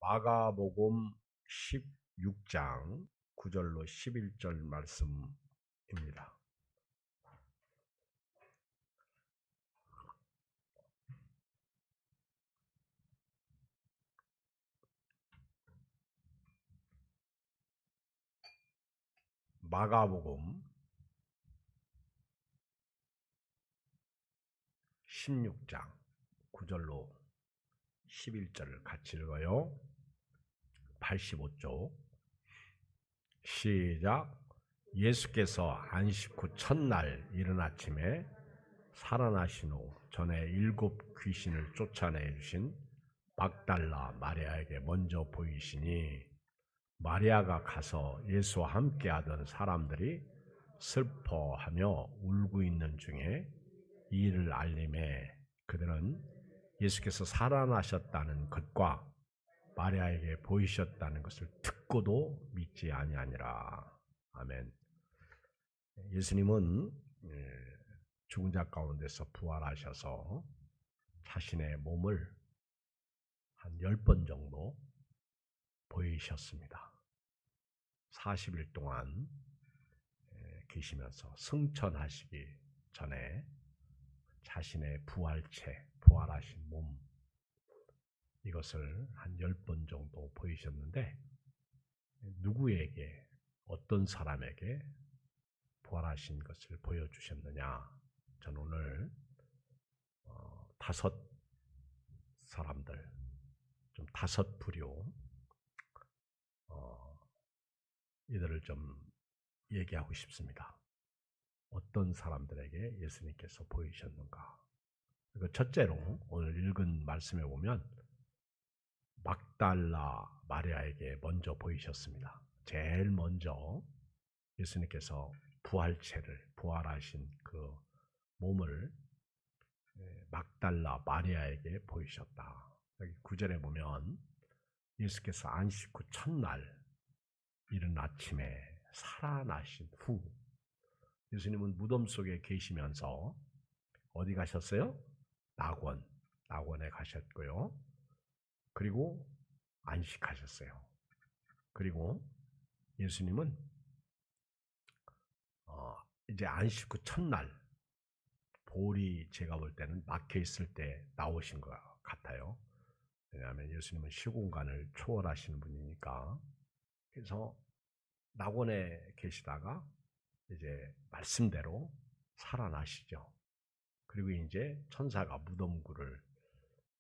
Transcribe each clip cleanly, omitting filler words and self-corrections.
마가복음 16장 9절로 11절 말씀입니다. 마가복음 16장 9절로 11절을 같이 읽어요. 85쪽 시작. 예수께서 안식 후 첫날 이른 아침에 살아나신 후 전에 7 귀신을 쫓아내 주신 막달라 마리아에게 먼저 보이시니 마리아가 가서 예수와 함께 하던 사람들이 슬퍼하며 울고 있는 중에 이 일을 알림해 그들은 예수께서 살아나셨다는 것과 마리아에게 보이셨다는 것을 듣고도 믿지 아니하니라. 아멘. 예수님은 죽은 자 가운데서 부활하셔서 자신의 몸을 한 10번 정도 보이셨습니다. 40일 동안 계시면서 승천하시기 전에 자신의 부활체, 부활하신 몸 이것을 한 10번 정도 보이셨는데 누구에게, 어떤 사람에게 부활하신 것을 보여주셨느냐? 저는 오늘 5 사람들, 좀 5 부류 이들을 좀 얘기하고 싶습니다. 어떤 사람들에게 예수님께서 보이셨는가? 그리고 첫째로 오늘 읽은 말씀에 보면 막달라 마리아에게 먼저 보이셨습니다. 제일 먼저 예수님께서 부활체를, 부활하신 그 몸을 막달라 마리아에게 보이셨다. 여기 9절에 보면 예수께서 안식 후 첫날 이른 아침에 살아나신 후, 예수님은 무덤 속에 계시면서 어디 가셨어요? 낙원에 가셨고요. 그리고 안식하셨어요. 그리고 예수님은 이제 안식 후 첫날, 볼이 제가 볼 때는 막혀 있을 때 나오신 것 같아요. 왜냐하면 예수님은 시공간을 초월하시는 분이니까. 그래서 낙원에 계시다가 이제 말씀대로 살아나시죠. 그리고 이제 천사가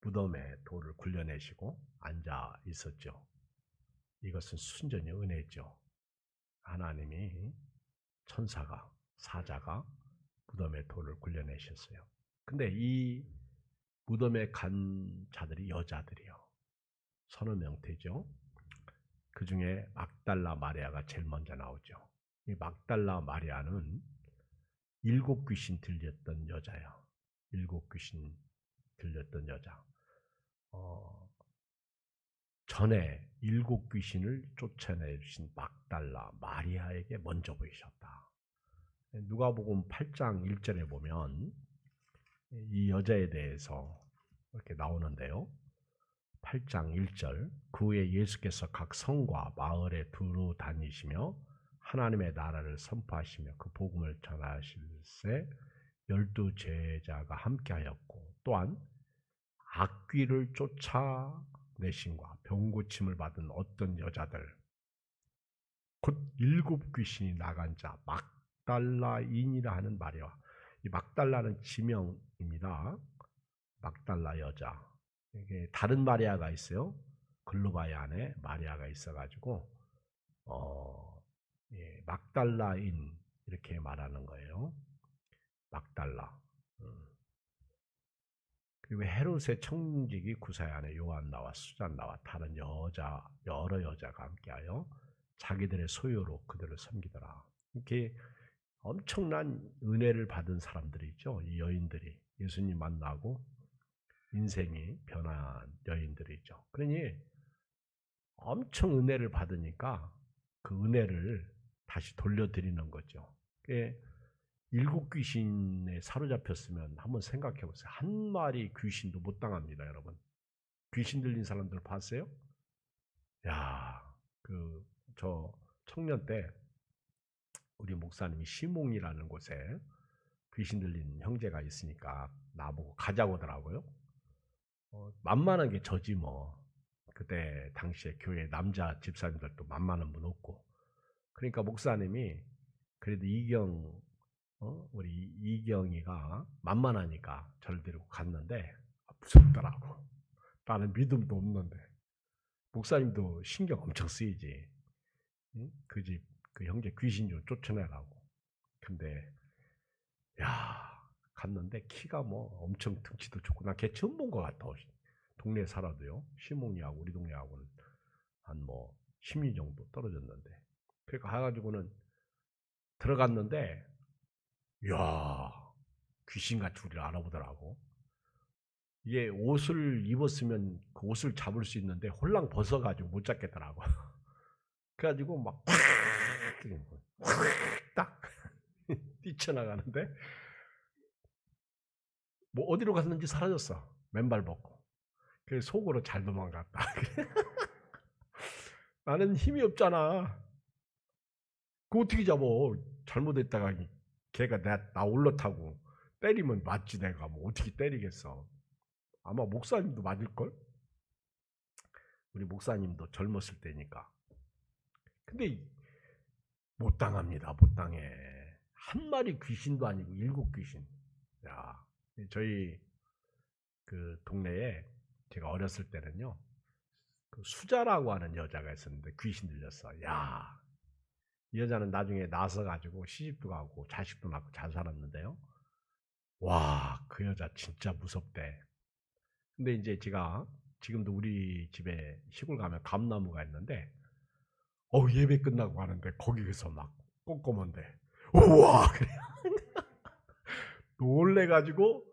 무덤에 돌을 굴려내시고 앉아 있었죠. 이것은 순전히 은혜죠. 하나님이 천사가, 사자가 무덤에 돌을 굴려내셨어요. 근데 이 무덤에 간 자들이 여자들이요. 서너 명태죠. 그 중에 막달라 마리아가 제일 먼저 나오죠. 이 막달라 마리아는 7 귀신 들렸던 여자야. 7 귀신 들렸던 여자. 전에 7 귀신을 쫓아내 주신 막달라 마리아에게 먼저 보이셨다. 누가복음 8장 1절에 보면 이 여자에 대해서 이렇게 나오는데요. 8장 1절. 그 후에 예수께서 각 성과 마을에 두루 다니시며 하나님의 나라를 선포하시며 그 복음을 전하실세 12 제자가 함께하였고 또한 악귀를 쫓아내심과 병고침을 받은 어떤 여자들 곧 7 귀신이 나간 자 막달라인이라 하는 마리아. 이 막달라는 지명입니다. 막달라 여자. 이게 다른 마리아가 있어요. 글로바의 안에 마리아가 있어가지고 막달라인 이렇게 말하는 거예요. 막달라. 그리고 헤롯의 청직이 구사의 안에 요한나와 수잔나와 다른 여러 여자가 함께하여 자기들의 소유로 그들을 섬기더라. 이렇게 엄청난 은혜를 받은 사람들이죠. 이 여인들이 예수님 만나고 인생이 변한 여인들이죠. 그러니 엄청 은혜를 받으니까 그 은혜를 다시 돌려드리는 거죠. 7 귀신에 사로잡혔으면 한번 생각해 보세요. 한 마리 귀신도 못 당합니다, 여러분. 귀신 들린 사람들 봤어요? 야, 저 청년 때 우리 목사님이 시몽이라는 곳에 귀신 들린 형제가 있으니까 나보고 가자고 하더라고요. 만만한 게 저지 뭐. 그때 당시에 교회 남자 집사님들도 만만한 분 없고. 그러니까 목사님이 그래도 우리 이경이가 만만하니까 저를 데리고 갔는데 무섭더라고. 나는 믿음도 없는데. 목사님도 신경 엄청 쓰이지. 응? 그 집, 그 형제 귀신 좀 쫓아내라고. 근데, 야, 갔는데 키가 뭐 엄청 등치도 좋고, 나 걔 처음 본 것 같아. 동네에 살아도요. 시몽이하고 우리 동네하고는 한 뭐 10리 정도 떨어졌는데. 그러니까 가가지고는 들어갔는데, 이야, 귀신같이 우리를 알아보더라고. 이게 옷을 입었으면 그 옷을 잡을 수 있는데 홀랑 벗어가지고 못 잡겠더라고. 그래가지고 막 딱 뛰쳐나가는데 뭐 어디로 갔는지 사라졌어. 맨발 벗고. 그래서 속으로 잘 도망갔다. 나는 힘이 없잖아. 그거 어떻게 잡어. 잘못했다가 걔가 나 올라타고 때리면 맞지 내가. 뭐 어떻게 때리겠어. 아마 목사님도 맞을걸? 우리 목사님도 젊었을 때니까. 근데 못 당합니다. 못 당해. 한 마리 귀신도 아니고 7귀신. 야, 저희 그 동네에 제가 어렸을 때는요. 그 수자라고 하는 여자가 있었는데 귀신 들렸어. 야, 이 여자는 나중에 나서 가지고 시집도 가고 자식도 낳고 잘 살았는데요. 와, 그 여자 진짜 무섭대. 근데 이제 제가 지금도 우리 집에 시골 가면 감나무가 있는데 예배 끝나고 가는데 거기에서 막 꼼꼼한데 우와 그래 놀래가지고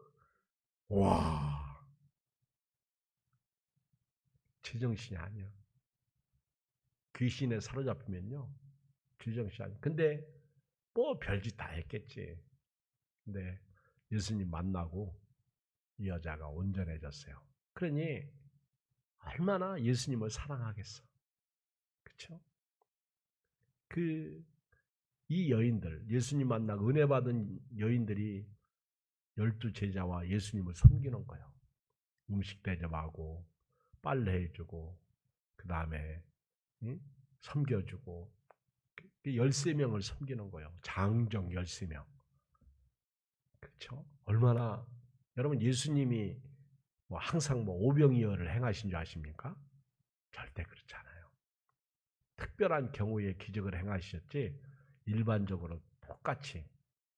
와 제정신이 아니야. 귀신에 사로잡히면요 제정신이 아니야. 근데 뭐 별짓 다 했겠지. 근데 예수님 만나고 이 여자가 온전해졌어요. 그러니 얼마나 예수님을 사랑하겠어. 그렇죠? 이 여인들 예수님 만나 은혜 받은 여인들이 12제자와 예수님을 섬기는 거예요. 음식 대접하고 빨래 해주고 그 다음에 섬겨주고 13명을 섬기는 거예요. 장정 13명. 그렇죠? 얼마나 여러분 예수님이 뭐 항상 뭐 오병이어를 행하신 줄 아십니까? 절대 그렇지 않아요. 특별한 경우에 기적을 행하셨지 일반적으로 똑같이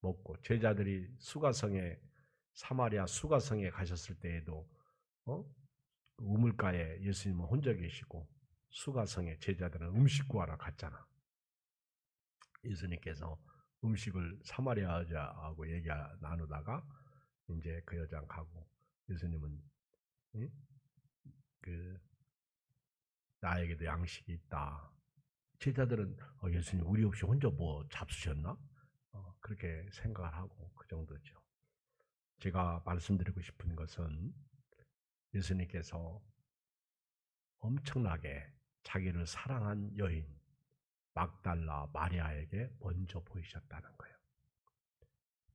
먹고 제자들이 사마리아 수가성에 가셨을 때에도 우물가에 예수님은 혼자 계시고 수가성에 제자들은 음식 구하러 갔잖아. 예수님께서 음식을 사마리아 여자하고 얘기 나누다가 이제 그 여자랑 가고 예수님은 그 나에게도 양식이 있다. 제자들은 예수님 우리 없이 혼자 뭐 잡수셨나? 그렇게 생각을 하고 그 정도죠. 제가 말씀드리고 싶은 것은 예수님께서 엄청나게 자기를 사랑한 여인 막달라 마리아에게 먼저 보이셨다는 거예요.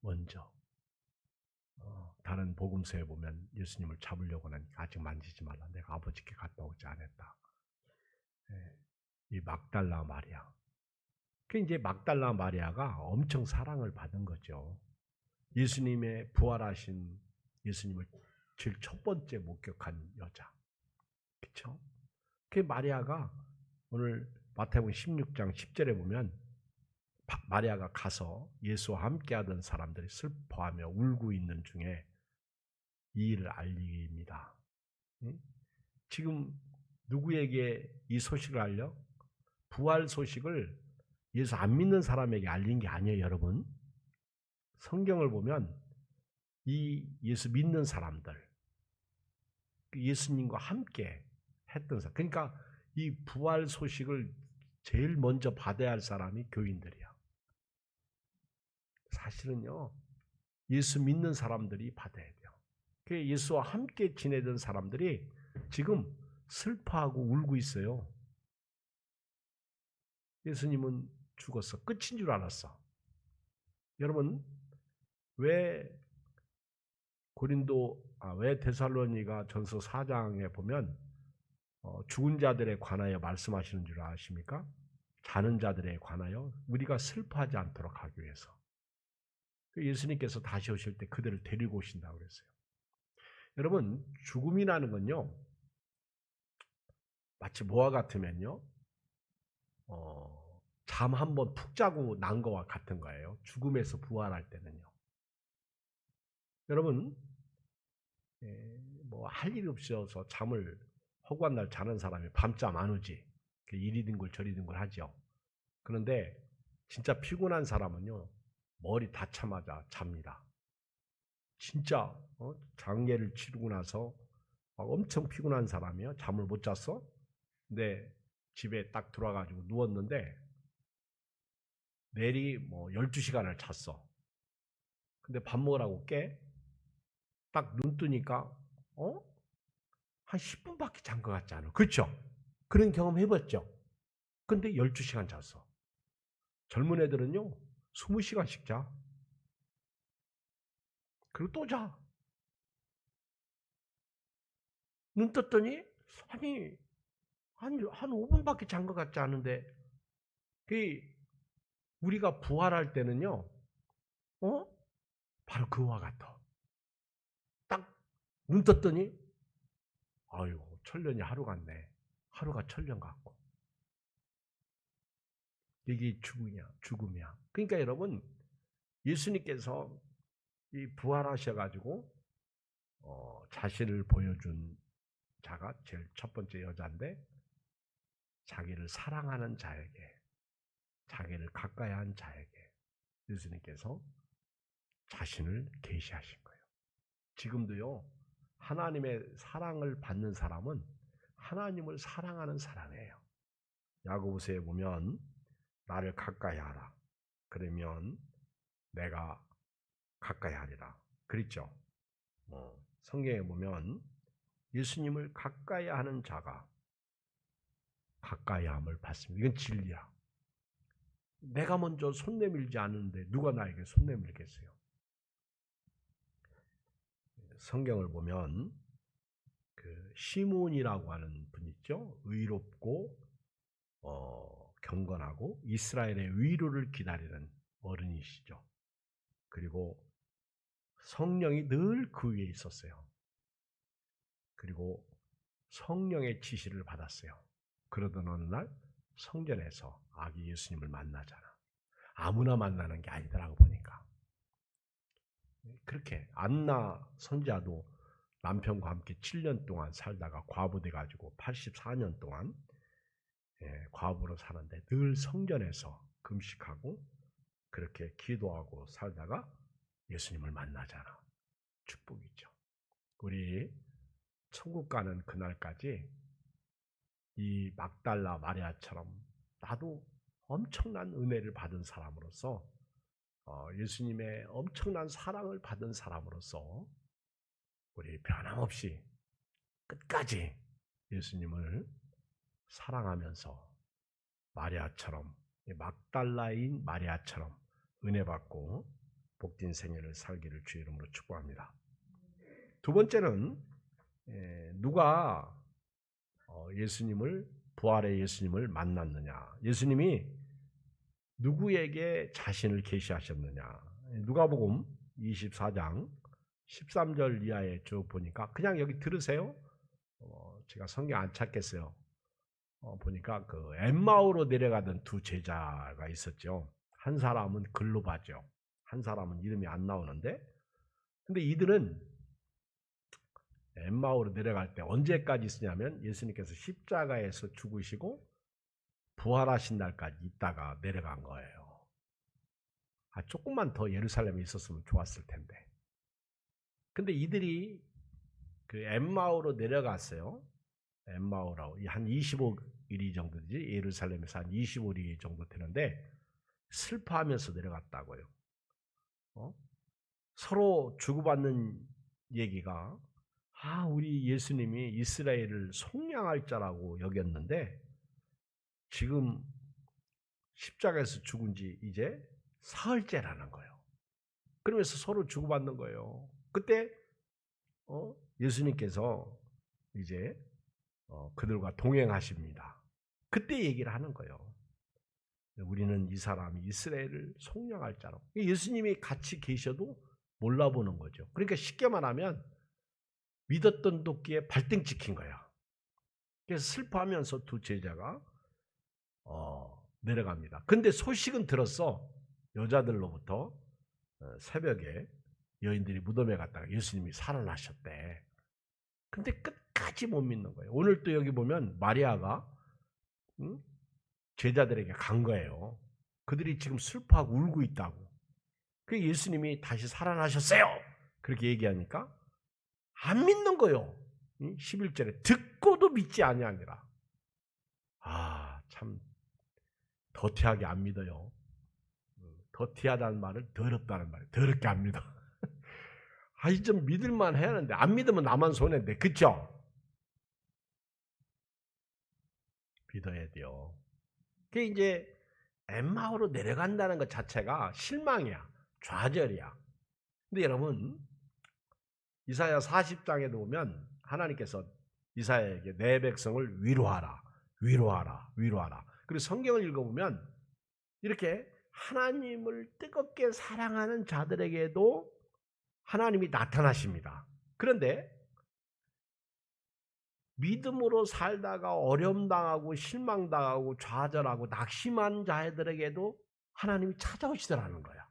먼저. 다른 복음서에 보면 예수님을 잡으려고 하니까 아직 만지지 말라. 내가 아버지께 갔다 오지 않았다. 이 막달라 마리아. 그 이제 막달라 마리아가 엄청 사랑을 받은 거죠. 예수님의 부활하신 예수님을 제일 첫 번째 목격한 여자. 그렇죠? 그 마리아가 오늘 마태복음 16장 10절에 보면 마리아가 가서 예수와 함께하던 사람들이 슬퍼하며 울고 있는 중에 이 일을 알립니다. 지금 누구에게 이 소식을 알려? 부활 소식을 예수 안 믿는 사람에게 알린 게 아니에요, 여러분. 성경을 보면 이 예수 믿는 사람들, 예수님과 함께 했던 사람, 그러니까 이 부활 소식을 제일 먼저 받아야 할 사람이 교인들이야. 사실은요, 예수 믿는 사람들이 받아야 돼요. 예수와 함께 지내던 사람들이 지금 슬퍼하고 울고 있어요. 예수님은 죽었어. 끝인 줄 알았어. 여러분, 왜 왜 데살로니가 전서 4장에 보면 죽은 자들에 관하여 말씀하시는 줄 아십니까? 자는 자들에 관하여 우리가 슬퍼하지 않도록 하기 위해서. 예수님께서 다시 오실 때 그들을 데리고 오신다고 그랬어요. 여러분, 죽음이라는 건요, 마치 뭐와 같으면요, 잠 한 번 푹 자고 난 거와 같은 거예요. 죽음에서 부활할 때는요. 여러분, 뭐 할 일이 없어서 잠을 허구한 날 자는 사람이 밤잠 안 오지. 이리 든글 저리 든글 하죠. 그런데 진짜 피곤한 사람은요, 머리 닿자마자 잡니다. 진짜 장례를 치르고 나서 엄청 피곤한 사람이요, 잠을 못 잤어. 근데 집에 딱 들어와가지고 누웠는데 내리 뭐 12시간을 잤어. 근데 밥 먹으라고 깨. 딱 눈 뜨니까 한 10분밖에 잔 것 같지 않아. 그렇죠? 그런 경험 해봤죠? 근데 12시간 잤어. 젊은 애들은요 20시간씩 자. 그리고 또 자. 눈 떴더니 한 5분밖에 잔 것 같지 않은데 우리가 부활할 때는요 바로 그와 같아. 딱 눈 떴더니 아유 천년이 하루 같네. 하루가 천년 같고. 이게 죽음이야. 그러니까 여러분, 예수님께서 이 부활하셔가지고 자신을 보여준 자가 제일 첫 번째 여자인데, 자기를 사랑하는 자에게, 자기를 가까이 한 자에게 예수님께서 자신을 계시하신 거예요. 지금도요, 하나님의 사랑을 받는 사람은 하나님을 사랑하는 사람이에요. 야고보서에 보면 나를 가까이 하라. 그러면 내가 가까이 하리라. 그랬죠? 성경에 보면 예수님을 가까이 하는 자가 가까이함을 받습니다. 이건 진리야. 내가 먼저 손 내밀지 않는데 누가 나에게 손 내밀겠어요? 성경을 보면 그 시몬이라고 하는 분 있죠? 의롭고 경건하고 이스라엘의 위로를 기다리는 어른이시죠. 그리고 성령이 늘 그 위에 있었어요. 그리고 성령의 지시를 받았어요. 그러던 어느 날 성전에서 아기 예수님을 만나잖아. 아무나 만나는 게 아니더라고 보니까. 그렇게 안나 선지자도 남편과 함께 7년 동안 살다가 과부돼 가지고 84년 동안 과부로 사는데 늘 성전에서 금식하고 그렇게 기도하고 살다가 예수님을 만나잖아. 축복이죠. 우리 천국 가는 그날까지 이 막달라 마리아처럼 나도 엄청난 은혜를 받은 사람으로서 예수님의 엄청난 사랑을 받은 사람으로서 우리 변함없이 끝까지 예수님을 사랑하면서 마리아처럼, 막달라인 마리아처럼 은혜 받고 복된 생애를 살기를 주의 이름으로 축복합니다. 두 번째는 누가 부활의 예수님을 만났느냐. 예수님이 누구에게 자신을 계시하셨느냐. 누가복음 24장 13절 이하에 쭉 보니까 그냥 여기 들으세요. 제가 성경 안 찾겠어요. 보니까 그 엠마오로 내려가던 두 제자가 있었죠. 한 사람은 글로바죠. 한 사람은 이름이 안 나오는데, 근데 이들은 엠마오로 내려갈 때 언제까지 있으냐면 예수님께서 십자가에서 죽으시고 부활하신 날까지 있다가 내려간 거예요. 조금만 더 예루살렘에 있었으면 좋았을 텐데. 근데 이들이 그 엠마오로 내려갔어요. 엠마오라고 한 25일 정도 되지. 예루살렘에서 한 25일 정도 되는데 슬퍼하면서 내려갔다고요. 서로 주고받는 얘기가 우리 예수님이 이스라엘을 속량할 자라고 여겼는데 지금 십자가에서 죽은 지 이제 사흘째라는 거예요. 그러면서 서로 주고받는 거예요. 그때 예수님께서 이제 그들과 동행하십니다. 그때 얘기를 하는 거예요. 우리는 이 사람이 이스라엘을 속량할 자로. 예수님이 같이 계셔도 몰라보는 거죠. 그러니까 쉽게 말하면 믿었던 도끼에 발등 찍힌 거야. 그래서 슬퍼하면서 두 제자가 내려갑니다. 근데 소식은 들었어. 여자들로부터 새벽에 여인들이 무덤에 갔다가 예수님이 살아나셨대. 근데 끝까지 못 믿는 거예요. 오늘 또 여기 보면 마리아가 제자들에게 간 거예요. 그들이 지금 슬퍼하고 울고 있다고. 그 예수님이 다시 살아나셨어요. 그렇게 얘기하니까 안 믿는 거예요. 11절에 듣고도 믿지 아니하니라. 참 더티하게 안 믿어요. 더티하다는 말은 더럽다는 말이에요. 더럽게 안 믿어. 좀 믿을만 해야 하는데 안 믿으면 나만 손해인데, 그쵸? 믿어야 돼요. 그게 이제 엠마오로 내려간다는 것 자체가 실망이야. 좌절이야. 근데 여러분, 이사야 40장에도 보면 하나님께서 이사야에게 내 백성을 위로하라, 위로하라, 위로하라. 그리고 성경을 읽어보면 이렇게 하나님을 뜨겁게 사랑하는 자들에게도 하나님이 나타나십니다. 그런데 믿음으로 살다가 어려움당하고 실망당하고 좌절하고 낙심한 자들에게도 하나님이 찾아오시더라는 거야.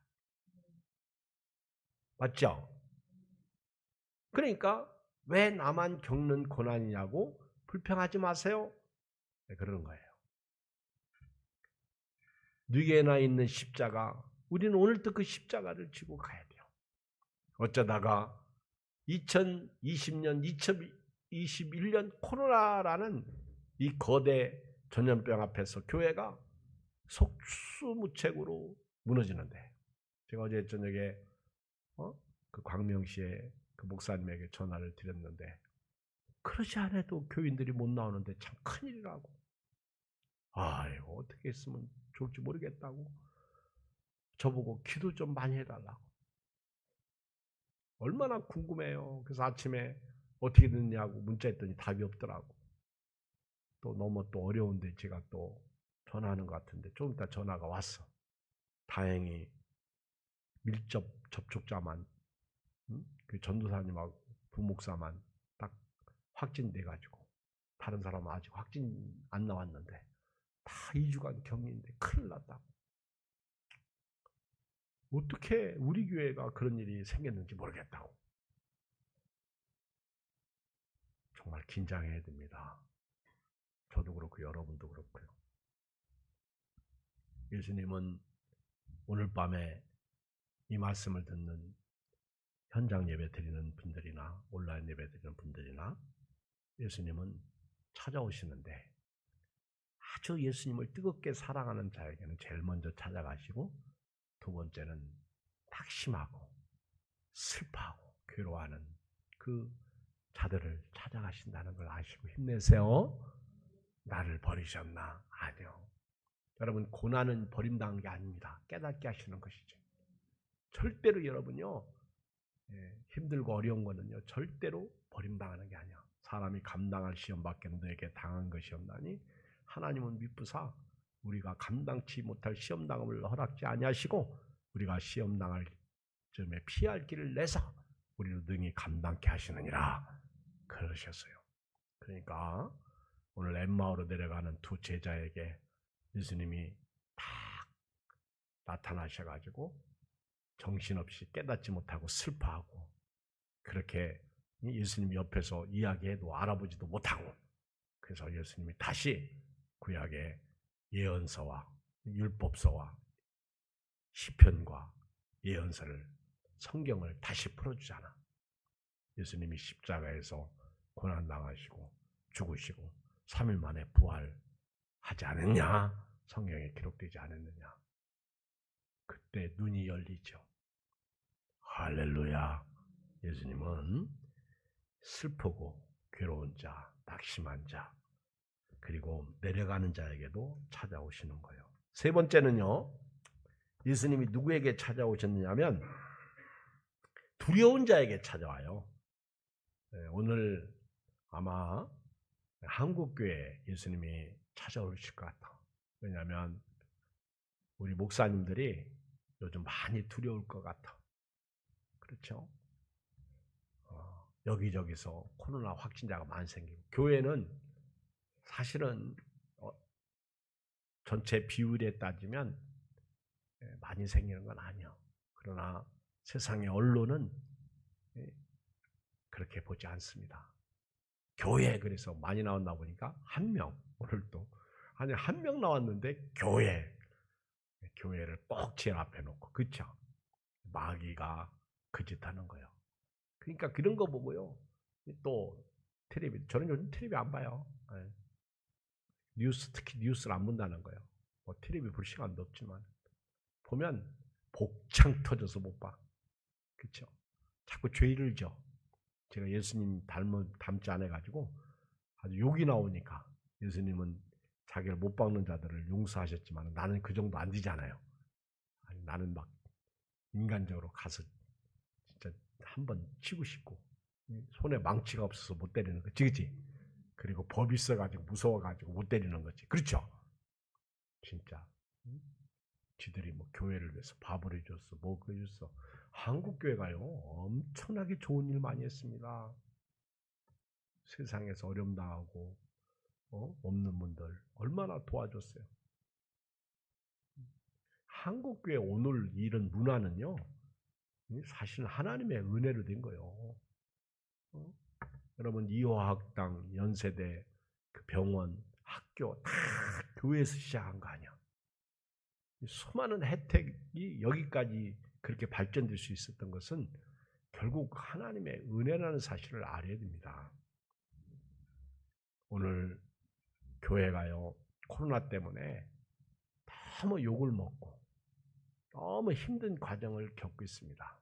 맞죠? 그러니까 왜 나만 겪는 고난이냐고 불평하지 마세요. 네, 그러는 거예요. 뉘게나 있는 십자가, 우리는 오늘도 그 십자가를 지고 가야 돼요. 어쩌다가 2020년, 2021년 코로나라는 이 거대 전염병 앞에서 교회가 속수무책으로 무너지는데, 제가 어제 저녁에 그 광명시에 그 목사님에게 전화를 드렸는데, 그러지 않아도 교인들이 못 나오는데 참 큰일이라고. 이거 어떻게 했으면 좋을지 모르겠다고 저보고 기도 좀 많이 해달라고. 얼마나 궁금해요. 그래서 아침에 어떻게 됐냐고 문자했더니 답이 없더라고. 또 너무 또 어려운데 제가 또 전화하는 것 같은데 좀 이따 전화가 왔어. 다행히 밀접 접촉자만, 그 전도사님하고 부목사만 딱 확진돼가지고, 다른 사람은 아직 확진 안 나왔는데 다 2주간 격리인데 큰일 났다고. 어떻게 우리 교회가 그런 일이 생겼는지 모르겠다고. 정말 긴장해야 됩니다. 저도 그렇고 여러분도 그렇고요. 예수님은 오늘 밤에 이 말씀을 듣는 현장 예배 드리는 분들이나 온라인 예배 드리는 분들이나 예수님은 찾아오시는데, 아주 예수님을 뜨겁게 사랑하는 자에게는 제일 먼저 찾아가시고, 두 번째는 낙심하고 슬퍼하고 괴로워하는 그 자들을 찾아가신다는 걸 아시고 힘내세요. 나를 버리셨나? 아니요. 여러분, 고난은 버림당한 게 아닙니다. 깨닫게 하시는 것이죠. 절대로 여러분요, 힘들고 어려운 거는요, 절대로 버림당하는 게 아니야. 사람이 감당할 시험밖에 너에게 당한 것이 없나니 하나님은 미쁘사 우리가 감당치 못할 시험당함을 허락지 아니하시고 우리가 시험당할 점에 피할 길을 내서 우리를 능히 감당케 하시느니라 그러셨어요. 그러니까 오늘 엠마오로 내려가는 두 제자에게 예수님이 딱 나타나셔가지고 정신없이 깨닫지 못하고 슬퍼하고, 그렇게 예수님 옆에서 이야기해도 알아보지도 못하고, 그래서 예수님이 다시 구약의 예언서와 율법서와 시편과 예언서를, 성경을 다시 풀어주잖아. 예수님이 십자가에서 고난당하시고 죽으시고 3일 만에 부활하지 않았냐? 성경에 기록되지 않았느냐? 그때 눈이 열리죠. 할렐루야. 예수님은 슬프고 괴로운 자, 낙심한 자, 그리고 내려가는 자에게도 찾아오시는 거예요. 세 번째는요. 예수님이 누구에게 찾아오셨느냐면 두려운 자에게 찾아와요. 오늘 아마 한국교회 예수님이 찾아오실 것 같아. 왜냐하면 우리 목사님들이 요즘 많이 두려울 것 같아. 그렇죠? 여기저기서 코로나 확진자가 많이 생기고 교회는 사실은 전체 비율에 따지면 많이 생기는 건 아니야. 그러나 세상의 언론은 그렇게 보지 않습니다. 교회 그래서 많이 나왔나 보니까 한 명, 오늘도 아니 한 명 나왔는데 교회를 꼭 제일 앞에 놓고, 그쵸? 마귀가 그 짓 하는 거예요. 그러니까 그런 거 보고요. 또 텔레비, 저는 요즘 텔레비 안 봐요. 뉴스, 특히 뉴스를 안 본다는 거예요. 뭐 텔레비 볼 시간도 없지만 보면 복창 터져서 못 봐. 그렇죠? 자꾸 죄를 져. 제가 예수님 닮지 않아 가지고 아주 욕이 나오니까. 예수님은 자기를 못 박는 자들을 용서하셨지만 나는 그 정도 안 되잖아요. 아니, 나는 막 인간적으로 가서 진짜 한번 치고 싶고 손에 망치가 없어서 못 때리는 거지, 그치? 그리고 법이 있어가지고 무서워가지고 못 때리는 거지, 그렇죠? 진짜 지들이 뭐 교회를 위해서 밥을 해줬어, 뭐 해줬어. 한국 교회가요 엄청나게 좋은 일 많이 했습니다. 세상에서 어려움 당하고 없는 분들 얼마나 도와줬어요. 한국 교회 오늘 이런 문화는요 사실 하나님의 은혜로 된 거예요. 여러분 이화학당, 연세대, 그 병원, 학교 다 교회에서 시작한 거 아니야. 수많은 혜택이 여기까지 그렇게 발전될 수 있었던 것은 결국 하나님의 은혜라는 사실을 알아야 됩니다. 오늘 교회가요 코로나 때문에 너무 욕을 먹고 너무 힘든 과정을 겪고 있습니다.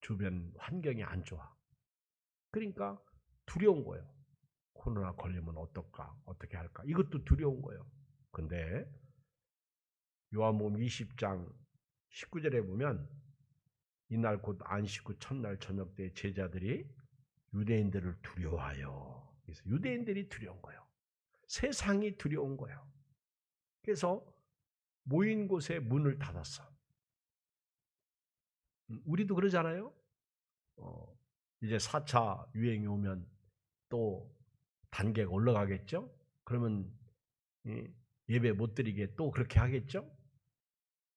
주변 환경이 안 좋아. 그러니까 두려운 거예요. 코로나 걸리면 어떨까? 어떻게 할까? 이것도 두려운 거예요. 근데 요한복음 20장 19절에 보면 이날 곧 안식 후 첫날 저녁 때 제자들이 유대인들을 두려워하여. 그래서 유대인들이 두려운 거예요. 세상이 두려운 거예요. 그래서 모인 곳에 문을 닫았어. 우리도 그러잖아요. 이제 4차 유행이 오면 또 단계가 올라가겠죠? 그러면 예배 못 드리게 또 그렇게 하겠죠?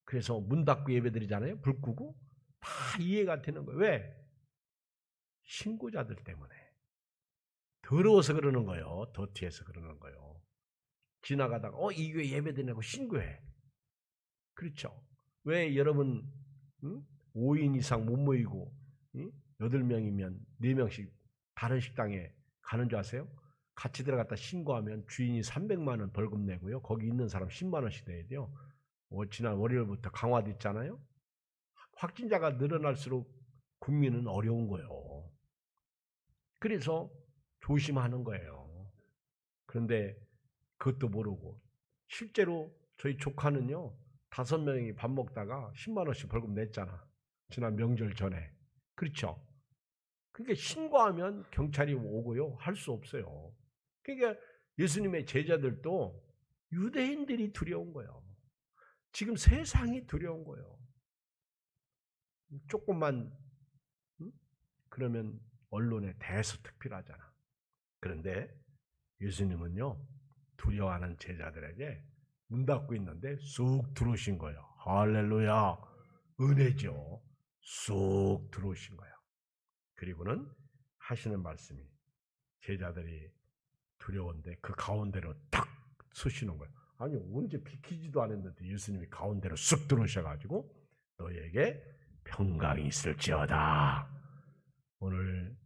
그래서 문 닫고 예배 드리잖아요? 불 끄고. 다 이해가 되는 거예요. 왜? 신고자들 때문에. 더러워서 그러는 거예요. 더티해서 그러는 거예요. 지나가다가 이 교회 예배 드리냐고 신고해. 그렇죠? 왜 여러분 5인 이상 못 모이고 8명이면 4명씩 다른 식당에 가는 줄 아세요? 같이 들어갔다 신고하면 주인이 300만 원 벌금 내고요. 거기 있는 사람 10만 원씩 내야 돼요. 지난 월요일부터 강화됐잖아요. 확진자가 늘어날수록 국민은 어려운 거예요. 그래서 조심하는 거예요. 그런데 그것도 모르고 실제로 저희 조카는요 5명이 밥 먹다가 10만 원씩 벌금 냈잖아. 지난 명절 전에. 그렇죠? 그러니까 신고하면 경찰이 오고요. 할 수 없어요. 그러니까 예수님의 제자들도 유대인들이 두려운 거예요. 지금 세상이 두려운 거예요. 조금만 그러면 언론에 대서특필하잖아. 그런데 예수님은요 두려워하는 제자들에게 문 닫고 있는데 쑥 들어오신 거예요. 할렐루야, 은혜죠. 쑥 들어오신 거예요. 그리고는 하시는 말씀이 제자들이 두려운데 그 가운데로 딱 서시는 거예요. 아니 언제 비키지도 않았는데 예수님이 가운데로 쑥 들어오셔가지고 너에게 평강이 있을지어다. 오늘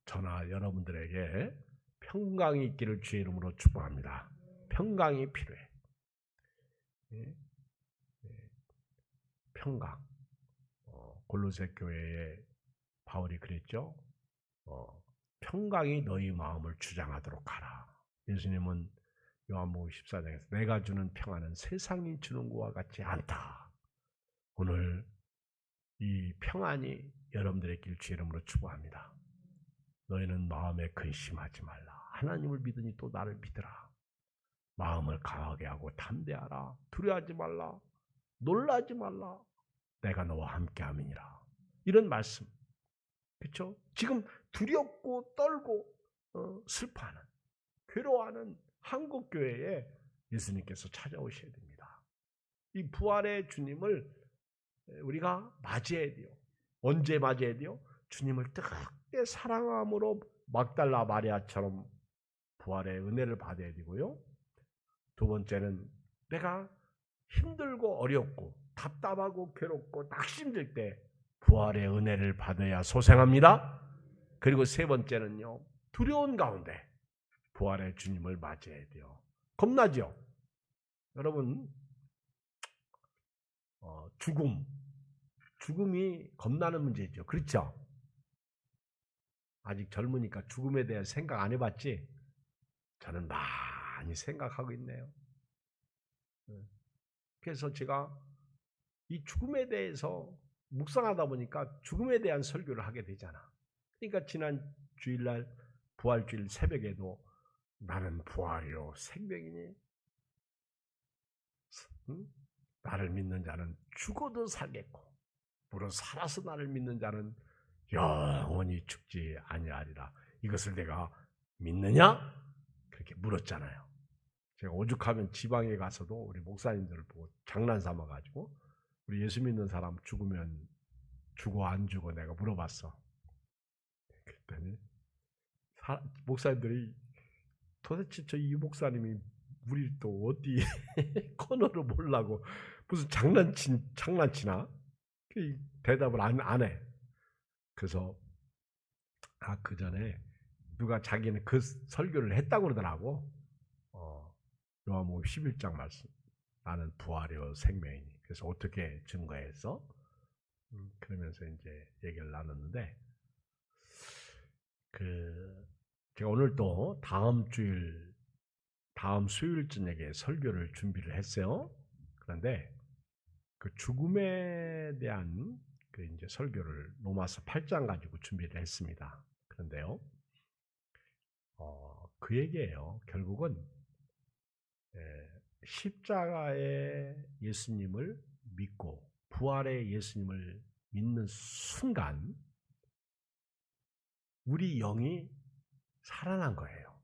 저나 여러분들에게 평강이 있기를 주의 이름으로 축복합니다. 평강이 필요해. 평강. 골로새 교회에 바울이 그랬죠. 평강이 너희 마음을 주장하도록 하라. 예수님은 요한복음 14장에서 내가 주는 평안은 세상이 주는 것과 같지 않다. 오늘 이 평안이 여러분들의 길 주 이름으로 축복합니다. 너희는 마음에 근심하지 말라. 하나님을 믿으니 또 나를 믿으라. 마음을 강하게 하고 담대하라. 두려워하지 말라. 놀라지 말라. 내가 너와 함께함이니라. 이런 말씀. 그렇죠? 지금 두렵고 떨고 슬퍼하는, 괴로워하는 한국 교회에 예수님께서 찾아오셔야 됩니다. 이 부활의 주님을 우리가 맞이해야 돼요. 언제 맞이해야 돼요? 주님을 뜨겁게 사랑함으로 막달라 마리아처럼 부활의 은혜를 받아야 되고요. 두 번째는 내가 힘들고 어렵고 답답하고 괴롭고 낙심될 때 부활의 은혜를 받아야 소생합니다. 그리고 세 번째는요, 두려운 가운데 부활의 주님을 맞이해야 돼요. 겁나죠? 여러분, 죽음이 겁나는 문제죠. 그렇죠? 아직 젊으니까 죽음에 대한 생각 안 해봤지? 저는 많이 생각하고 있네요. 그래서 제가 이 죽음에 대해서 묵상하다 보니까 죽음에 대한 설교를 하게 되잖아. 그러니까 지난 주일날 부활주일 새벽에도 나는 부활이요 생명이니 나를 믿는 자는 죽어도 살겠고 무릇 살아서 나를 믿는 자는 영원히 죽지 아니하리라. 이것을 내가 믿느냐? 그렇게 물었잖아요. 제가 오죽하면 지방에 가서도 우리 목사님들을 보고 장난삼아 가지고 우리 예수 믿는 사람 죽으면 죽어 안 죽어 내가 물어봤어. 그랬더니 목사님들이 도대체 저 이 목사님이 우리 또 어디 코너를 보려고 무슨 장난치나? 대답을 안 해. 그래서 그 전에 누가 자기는 그 설교를 했다고 그러더라고. 요한복음 11장 말씀. 나는 부활이요 생명이니. 그래서 어떻게 증거해서? 그러면서 이제 얘기를 나눴는데, 제가 오늘 또 다음 수요일 저녁에 설교를 준비를 했어요. 그런데 그 죽음에 대한 그 이제 설교를 로마서 8장 가지고 준비를 했습니다. 그런데요, 그 얘기예요. 결국은 십자가의 예수님을 믿고 부활의 예수님을 믿는 순간 우리 영이 살아난 거예요.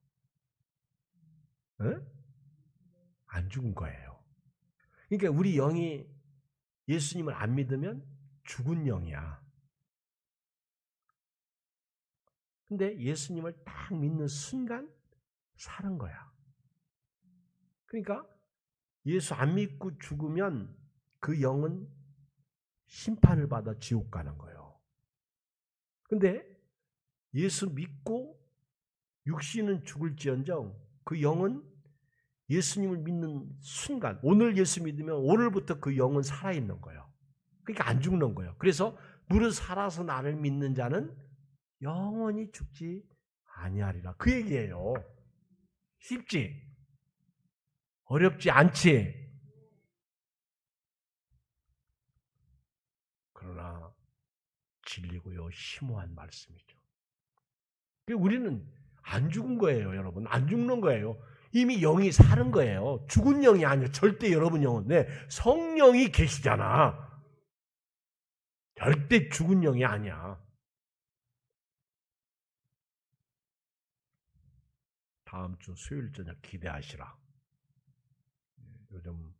응? 안 죽은 거예요. 그러니까 우리 영이 예수님을 안 믿으면 죽은 영이야. 근데 예수님을 딱 믿는 순간 살은 거야. 그러니까 예수 안 믿고 죽으면 그 영은 심판을 받아 지옥 가는 거예요. 근데 예수 믿고 육신은 죽을지언정 그 영은 예수님을 믿는 순간, 오늘 예수 믿으면 오늘부터 그 영은 살아있는 거예요. 그러니까 안 죽는 거예요. 그래서 무릇 살아서 나를 믿는 자는 영원히 죽지 아니하리라. 그 얘기예요. 쉽지? 어렵지 않지? 그러나 진리고요 심오한 말씀이죠. 우리는 안 죽은 거예요, 여러분. 안 죽는 거예요. 이미 영이 사는 거예요. 죽은 영이 아니에요. 절대 여러분 영은. 네, 성령이 계시잖아. 절대 죽은 영이 아니야. 다음 주 수요일 저녁 기대하시라. 요즘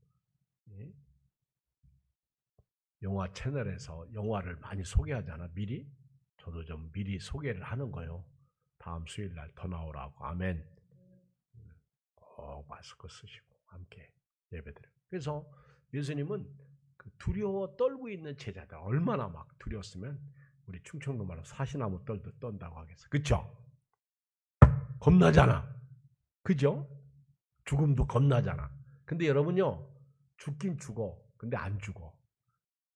영화 채널에서 영화를 많이 소개하잖아. 미리. 저도 좀 미리 소개를 하는 거예요. 다음 수요일 날 더 나오라고. 아멘. 꼭 마스크 쓰시고 함께 예배드려요. 그래서 예수님은 그 두려워 떨고 있는 제자들 얼마나 막 두려웠으면 우리 충청도 말로 사시나무 떤다고 하겠어. 그쵸? 겁나잖아. 그죠? 죽음도 겁나잖아. 근데 여러분요, 죽긴 죽어. 근데 안 죽어.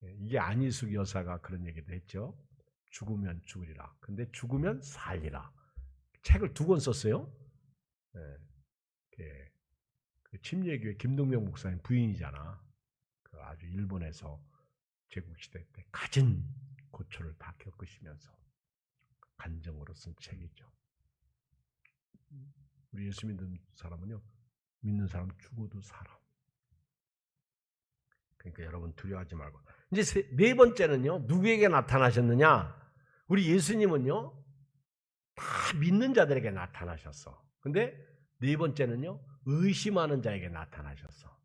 이게 안희숙 여사가 그런 얘기도 했죠. 죽으면 죽으리라. 근데 죽으면 살리라. 책을 2권 썼어요. 그 침례교회 김동명 목사님 부인이잖아. 그 아주 일본에서 제국시대 때 갖은 고초를 다 겪으시면서 간증으로 쓴 책이죠. 우리 예수 믿는 사람은요, 믿는 사람 죽어도 살아. 그러니까 여러분 두려워하지 말고. 이제 네 번째는요, 누구에게 나타나셨느냐? 우리 예수님은요, 다 믿는 자들에게 나타나셨어. 근데 네 번째는요, 의심하는 자에게 나타나셨어.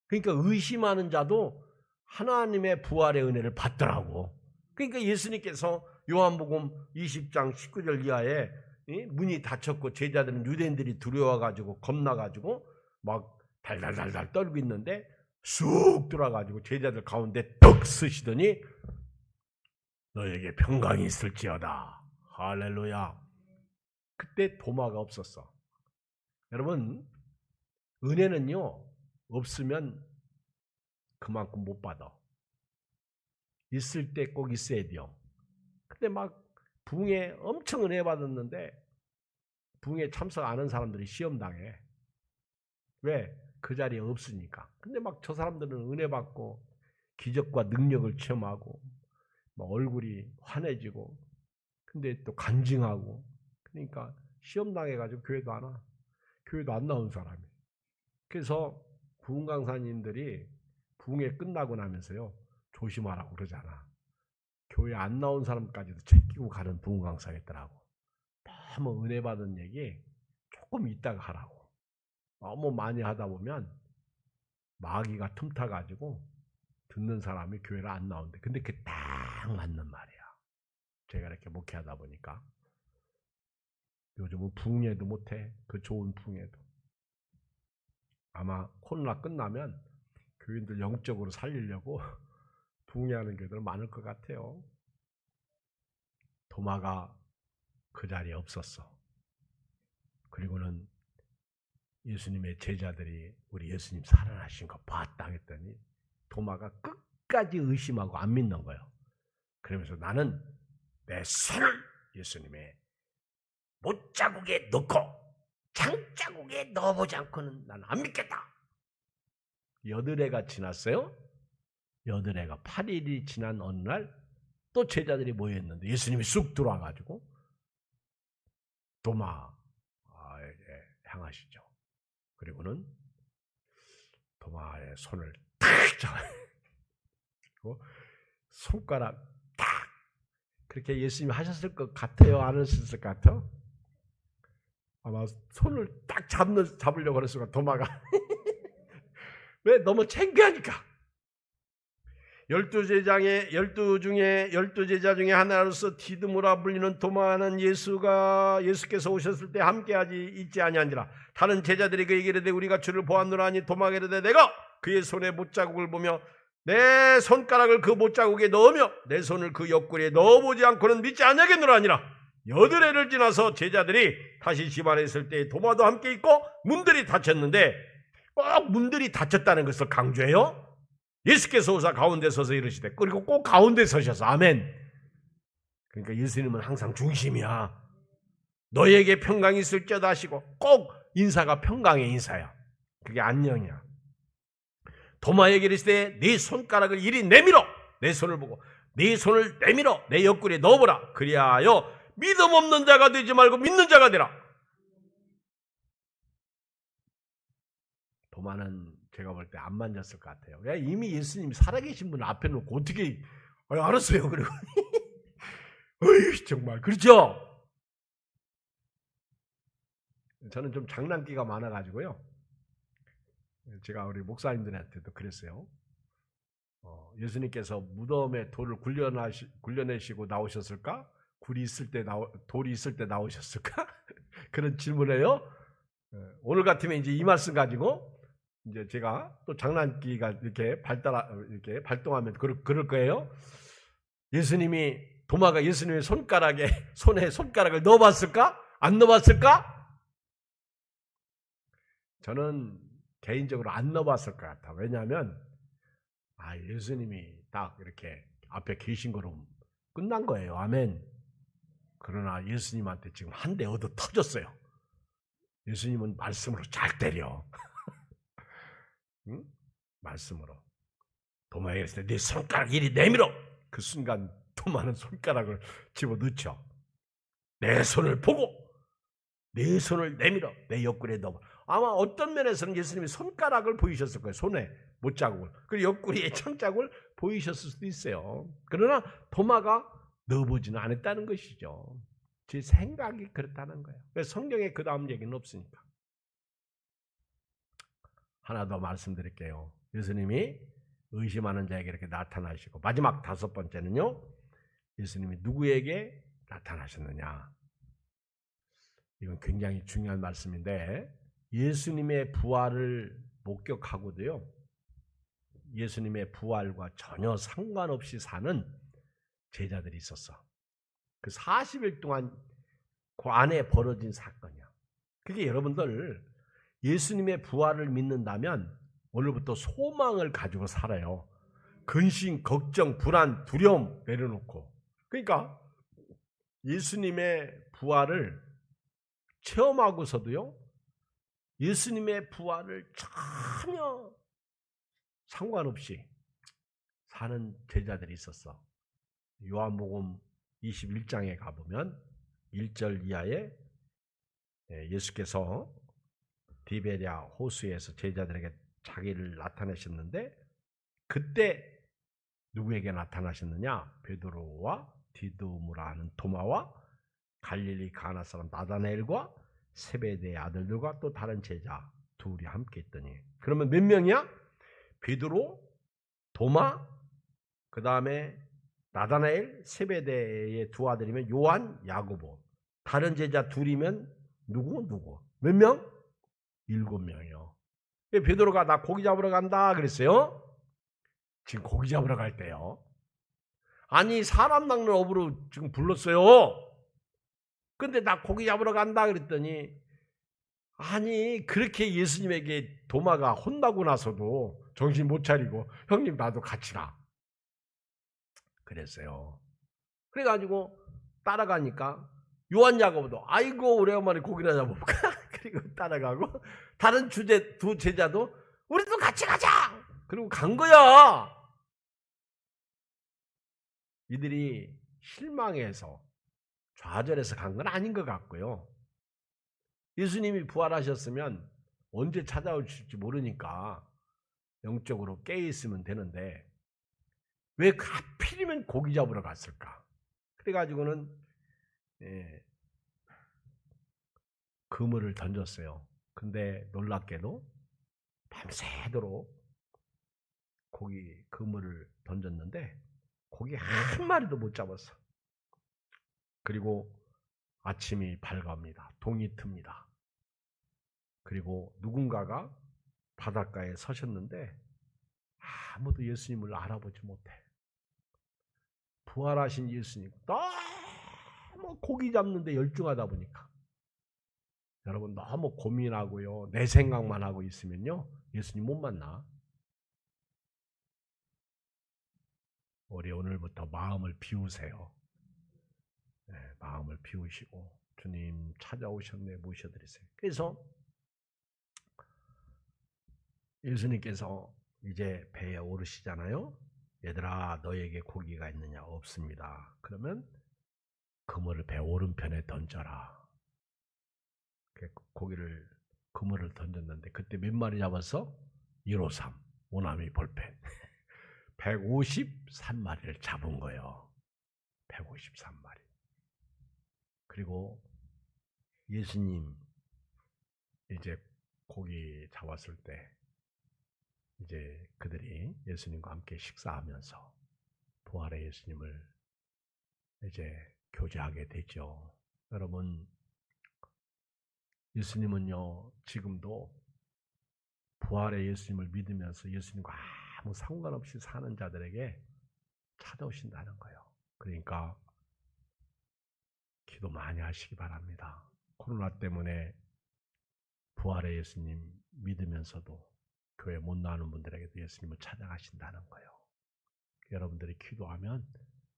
그러니까 의심하는 자도 하나님의 부활의 은혜를 받더라고. 그러니까 예수님께서 요한복음 20장 19절 이하에 문이 닫혔고 제자들은 유대인들이 두려워가지고 겁나가지고 막 달달달달 떨고 있는데 쑥 들어와가지고 제자들 가운데 떡 쓰시더니 너에게 평강이 있을지어다. 할렐루야. 그때 도마가 없었어. 여러분, 은혜는요, 없으면 그만큼 못 받아. 있을 때 꼭 있어야 돼요. 근데 막 부흥회 엄청 은혜 받았는데 부흥회 참석 안 한 사람들이 시험 당해. 왜? 그 자리에 없으니까. 근데 막 저 사람들은 은혜 받고 기적과 능력을 체험하고 막 얼굴이 환해지고 근데 또 간증하고 그러니까 시험 당해가지고 교회도 안 와. 교회도 안 나온 사람이. 그래서 부흥 강사님들이 부흥회 끝나고 나면서요 조심하라고 그러잖아. 교회 안 나온 사람까지도 제끼고 가는 부흥 강사가 있더라고. 너무 은혜 받은 얘기 조금 있다가 하라고. 너무 많이 하다 보면 마귀가 틈타가지고 듣는 사람이 교회를 안 나온대. 근데 그게 딱 맞는 말이야. 제가 이렇게 목회하다 보니까 요즘은 부흥회도 못해. 그 좋은 부흥회도. 아마 코로나 끝나면 교인들 영적으로 살리려고 부흥회하는 교회들 많을 것 같아요. 도마가 그 자리에 없었어. 그리고는 예수님의 제자들이 우리 예수님 살아나신 거 봤다 했더니 도마가 끝까지 의심하고 안 믿는 거예요. 그러면서 나는 내 손을 예수님의 못자국에 넣고 장자국에 넣어보지 않고는 나는 안 믿겠다. 8해가 지났어요. 8해가 8일이 지난 어느 날 또 제자들이 모여있는데 예수님이 쑥 들어와가지고 도마에게 향하시죠. 그리고는 도마의 손을 탁 잡고 손가락 탁 그렇게 예수님이 하셨을 것 같아요? 안 하셨을 것 같아? 아마 손을 딱 잡으려고 그랬을 도마가 왜? 너무 창피하니까. 12제자 중에 하나로서 디드모라 불리는 도마는 예수께서 오셨을 때 함께하지 있지 아니한지라. 다른 제자들이 그에게 이르되 우리가 주를 보았노라 하니 도마가 이르되 내가 그의 손에 못자국을 보며 내 손가락을 그 못자국에 넣으며 내 손을 그 옆구리에 넣어보지 않고는 믿지 아니하겠노라 하니라. 8해를 지나서 제자들이 다시 집 안에 있을 때 도마도 함께 있고 문들이 닫혔는데 꼭 문들이 닫혔다는 것을 강조해요. 예수께서 오사 가운데 서서 이르시되 그리고 꼭 가운데 서셔서 아멘. 그러니까 예수님은 항상 중심이야. 너에게 평강이 있을지어다 하시고 꼭 인사가 평강의 인사야. 그게 안녕이야. 도마에게 이르시되 네 손가락을 이리 내밀어. 내 손을 보고 네 손을 내밀어 내 옆구리에 넣어보라. 그리하여 믿음 없는 자가 되지 말고 믿는 자가 되라. 도마는 제가 볼 때 안 만졌을 것 같아요. 이미 예수님이 살아계신 분 앞에 놓고 어떻게 알았어요. 그리고 어이 정말 그렇죠. 저는 좀 장난기가 많아가지고요. 제가 우리 목사님들한테도 그랬어요. 예수님께서 무덤에 돌을 굴려내시고 나오셨을까? 돌이 있을 때 나오셨을까? 그런 질문해요. 오늘 같으면 이제 이 말씀 가지고 이제 제가 또 장난기가 이렇게 발동하면 그럴 거예요. 도마가 예수님의 손에 손가락을 넣어봤을까? 안 넣어봤을까? 저는 개인적으로 안 넣어봤을 것 같아. 왜냐하면 예수님이 딱 이렇게 앞에 계신 거로 끝난 거예요. 아멘. 그러나 예수님한테 지금 한 대 얻어 터졌어요. 예수님은 말씀으로 잘 때려. 응? 말씀으로. 도마에게 이르시되 네 손가락 이리 내밀어. 그 순간 도마는 손가락을 집어넣죠. 내 손을 보고 내 손을 내밀어 내 옆구리에 넣어. 아마 어떤 면에서는 예수님이 손가락을 보이셨을 거예요. 손에 못자국을. 그리고 옆구리에 창자국을 보이셨을 수도 있어요. 그러나 도마가 넣어보지는 않았다는 것이죠. 제 생각이 그렇다는 거예요. 성경에 그 다음 얘기는 없으니까. 하나 더 말씀드릴게요. 예수님이 의심하는 자에게 이렇게 나타나시고 마지막 다섯 번째는요. 예수님이 누구에게 나타나셨느냐. 이건 굉장히 중요한 말씀인데 예수님의 부활을 목격하고도요. 예수님의 부활과 전혀 상관없이 사는 제자들이 있었어. 그 40일 동안 그 안에 벌어진 사건이야. 그게 여러분들 예수님의 부활을 믿는다면 오늘부터 소망을 가지고 살아요. 근심, 걱정, 불안, 두려움 내려놓고. 그러니까 예수님의 부활을 체험하고서도요. 예수님의 부활을 전혀 상관없이 사는 제자들이 있었어. 요한복음 21장에 가보면 1절 이하에 예수께서 디베랴 호수에서 제자들에게 자기를 나타내셨는데 그때 누구에게 나타나셨느냐? 베드로와 디두무라 하는 도마와 갈릴리 가나 사람 나다나엘과 세베대의 아들들과 또 다른 제자 둘이 함께 있더니 그러면 몇 명이야? 베드로, 도마, 그 다음에 나다나엘, 세베대의 두 아들이면 요한, 야고보. 다른 제자 둘이면 누구? 몇 명? 7명이요. 베드로가 나 고기 잡으러 간다 그랬어요. 지금 고기 잡으러 갈 때요. 아니 사람 낚는 업으로 지금 불렀어요. 근데 나 고기 잡으러 간다 그랬더니 아니 그렇게 예수님에게 도마가 혼나고 나서도 정신 못 차리고 형님 나도 같이 가. 그랬어요. 그래가지고 따라가니까 요한 야고보도 아이고 오래간만에 고기나 잡아볼까? 그리고 따라가고 다른 두 제자도 우리도 같이 가자. 그리고 간 거야. 이들이 실망해서 좌절해서 간 건 아닌 것 같고요. 예수님이 부활하셨으면 언제 찾아오실지 모르니까 영적으로 깨어있으면 되는데 왜 하필이면 고기 잡으러 갔을까? 그래가지고는 그물을 던졌어요. 근데 놀랍게도 밤새도록 그물을 던졌는데 고기 한 마리도 못 잡았어. 그리고 아침이 밝아옵니다. 동이 틉니다. 그리고 누군가가 바닷가에 서셨는데 아무도 예수님을 알아보지 못해. 부활하신 예수님 너무 고기 잡는데 열중하다 보니까 여러분 너무 고민하고요. 내 생각만 하고 있으면요. 예수님 못 만나. 우리 오늘부터 마음을 비우세요. 네, 마음을 비우시고 주님 찾아오셨네 모셔드리세요. 그래서 예수님께서 이제 배에 오르시잖아요. 얘들아 너에게 고기가 있느냐? 없습니다. 그러면 그물을 배 오른편에 던져라. 그물을 던졌는데 그때 몇 마리 잡았어? 153 오나미 볼펜 153마리를 잡은 거예요. 153마리. 그리고 예수님 이제 고기 잡았을 때 이제 그들이 예수님과 함께 식사하면서 부활의 예수님을 이제 교제하게 되죠. 여러분 예수님은요 지금도 부활의 예수님을 믿으면서 예수님과 아무 상관없이 사는 자들에게 찾아오신다는 거예요. 그러니까 기도 많이 하시기 바랍니다. 코로나 때문에 부활의 예수님 믿으면서도 교회 못 나오는 분들에게도 예수님을 찾아가신다는 거예요. 여러분들이 기도하면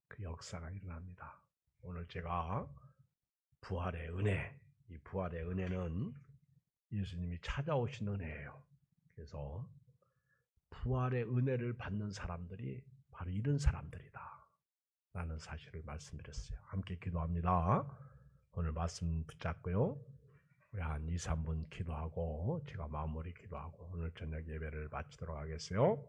그 역사가 일어납니다. 오늘 제가 부활의 은혜, 이 부활의 은혜는 예수님이 찾아오신 은혜예요. 그래서 부활의 은혜를 받는 사람들이 바로 이런 사람들이다 라는 사실을 말씀드렸어요. 함께 기도합니다. 오늘 말씀 붙잡고요. 우리 한 2, 3분 기도하고 제가 마무리 기도하고 오늘 저녁 예배를 마치도록 하겠어요.